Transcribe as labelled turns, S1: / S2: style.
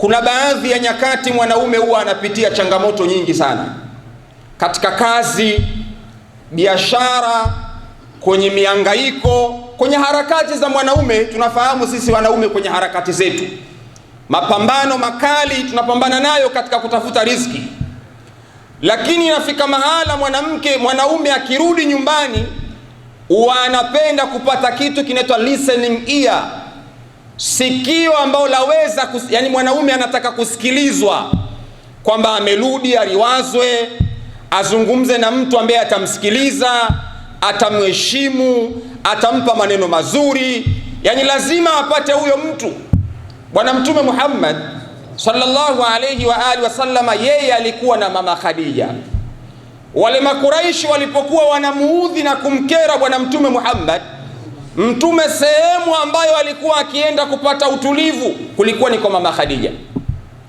S1: kuna baadhi ya nyakati mwanaume huwa anapitia changamoto nyingi sana katika kazi, biashara, kwenye mihangaiko, kwenye harakati za mwanaume. Tunafahamu sisi wanaume kwenye harakati zetu, mapambano makali tunapambana nayo katika kutafuta riziki. Lakini inafika mahala mwanaume akirudi nyumbani huwa anapenda kupata kitu kinaitwa listening ear, sikio ambao laweza yani mwanaume anataka kusikilizwa, kwamba amerudi aliwazwe, azungumze na mtu ambaye atamsikiliza, atamheshimu, atampa maneno mazuri, yani lazima apate huyo mtu. Bwana Mtume Muhammad sallallahu alayhi wa alihi wasallama, yeye alikuwa na mama Khadija. Wale makuraishi walipokuwa wanamuudhi na kumkera Bwana Mtume Muhammad, Mtume sehemu ambayo alikuwa akienda kupata utulivu kulikuwa ni kwa mama Khadija.